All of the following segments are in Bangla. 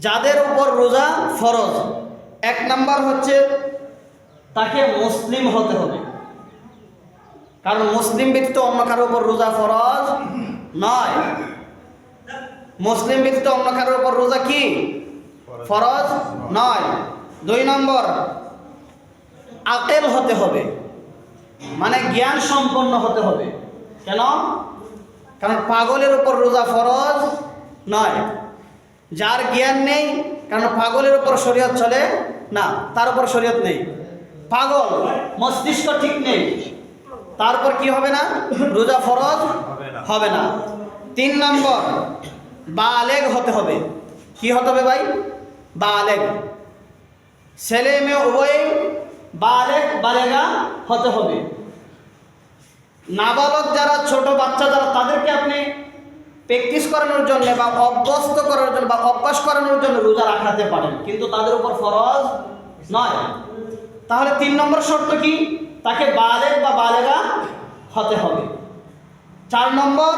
যাদের উপর রোজা ফরজ, এক নাম্বার হচ্ছে তাকে মুসলিম হতে হবে, কারণ মুসলিম ব্যতীত অন্য কারোর উপর রোজা ফরজ নয়। মুসলিম ব্যতীত অন্য কারোর উপর রোজা কি ফরজ নয়। 2 নম্বর, আকেল হতে হবে, মানে জ্ঞান সম্পন্ন হতে হবে। কেন? কারণ পাগলের উপর রোজা ফরজ নয়। যার জ্ঞান নেই, কারণ পাগলের উপর শরীয়ত চলে না, তার উপর শরীয়ত নেই। পাগল, মস্তিষ্ক ঠিক নেই, তারপর কি হবে না? রোজা ফরজ হবে না। 3 নম্বর, বালেগ হতে হবে। কি হতে হবে ভাই? বালেগ। ছেলে মেয়ে উভয়ই বালেগ বালেগা হতে হবে। নাবালক যারা, ছোট বাচ্চা যারা, তাদেরকে আপনি প্র্যাকটিস করানোর জন্য বা অভ্যস্ত করার জন্য বা অভ্যাস করানোর জন্য রোজা রাখাতে পারেন, কিন্তু তাদের উপর ফরজ নয়। তাহলে 3 নম্বর শর্ত কি? তাকে বালেগ বা বালেগা হতে হবে। 4 নম্বর,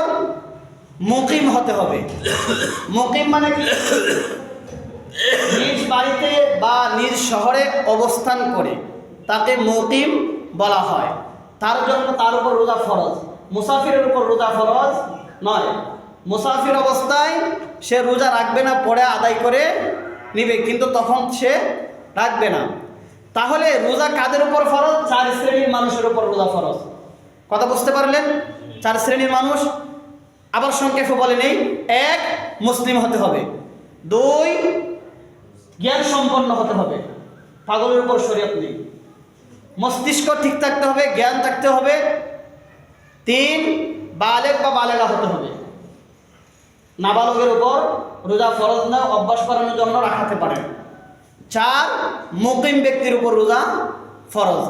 মুকিম হতে হবে। মুকিম মানে কি? নিজ বাড়িতে বা নিজ শহরে অবস্থান করে তাকে মুকিম বলা হয়। তার জন্য তার উপর রোজা ফরজ। মুসাফিরের উপর রোজা ফরজ নয়। মুসাফির অবস্থায় সে রোজা রাখবে না, পরে আদায় করে নিবে, কিন্তু তখন সে রাখবে না। তাহলে রোজা কাদের উপর ফরজ? 4 শ্রেণীর মানুষের উপর রোজা ফরজ। কথা বুঝতে পারলেন? 4 শ্রেণীর মানুষ। আবার সংক্ষেপে বলে নেই। 1, মুসলিম হতে হবে। 2, জ্ঞান সম্পন্ন হতে হবে, পাগলের উপর শরীয়ত নেই। মস্তিষ্ক ঠিক থাকতে হবে, জ্ঞান থাকতে হবে। 3, বালেগ বা বালেগা হতে হবে। নাবালকের উপর রোজা ফরজ না, অভ্যাস করানোর জন্য রাখাতে পারেন। 4, মুকিম ব্যক্তির উপর রোজা ফরজ।